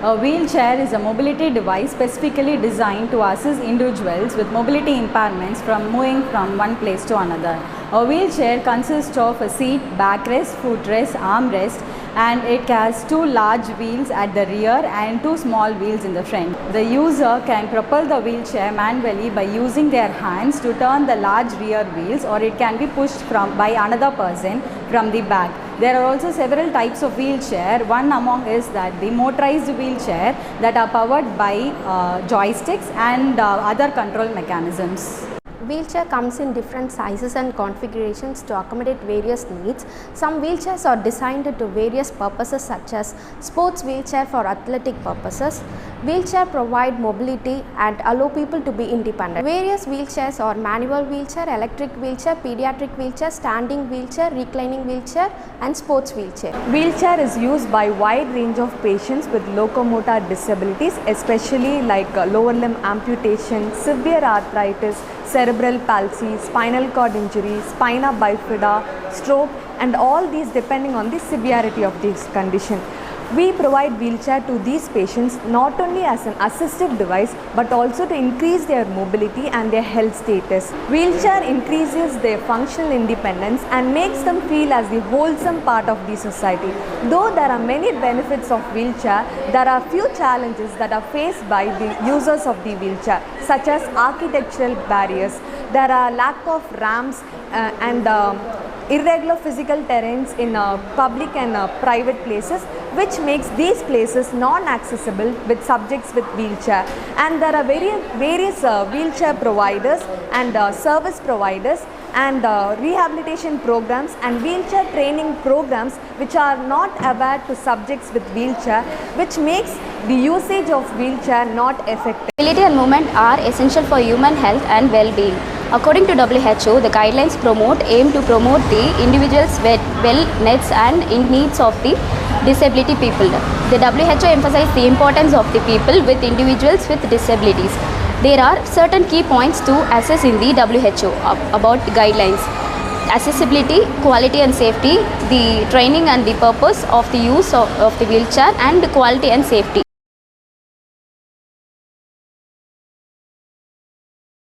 A wheelchair is a mobility device specifically designed to assist individuals with mobility impairments from moving from one place to another. A wheelchair consists of a seat, backrest, footrest, armrest, and it has two large wheels at the rear and two small wheels in the front. The user can propel the wheelchair manually by using their hands to turn the large rear wheels, or it can be pushed by another person from the back. There are also several types of wheelchair. One among is that the motorized wheelchair that are powered by joysticks and other control mechanisms. Wheelchair comes in different sizes and configurations to accommodate various needs. Some wheelchairs are designed to various purposes such as sports wheelchair for athletic purposes. Wheelchair provide mobility and allow people to be independent. Various wheelchairs are manual wheelchair, electric wheelchair, pediatric wheelchair, standing wheelchair, reclining wheelchair and sports wheelchair. Wheelchair is used by wide range of patients with locomotor disabilities, especially like lower limb amputation, severe arthritis, cerebral palsy, spinal cord injury, spina bifida, stroke, and all these depending on the severity of this condition. We provide wheelchair to these patients not only as an assistive device but also to increase their mobility and their health status. Wheelchair increases their functional independence and makes them feel as the wholesome part of the society. Though there are many benefits of wheelchair, there are few challenges that are faced by the users of the wheelchair, such as architectural barriers. There are lack of ramps and irregular physical terrains in public and private places, which makes these places non-accessible with subjects with wheelchair. And there are various wheelchair providers and service providers and rehabilitation programs and wheelchair training programs which are not aware to subjects with wheelchair, which makes the usage of wheelchair not effective. Mobility and movement are essential for human health and well-being. According to WHO, the guidelines aim to promote the individual's wellness and in needs of the disability people. The WHO emphasizes the importance of the people with individuals with disabilities. There are certain key points to assess in the WHO about the guidelines: accessibility, quality and safety, the training and the purpose of the use of the wheelchair, and quality and safety.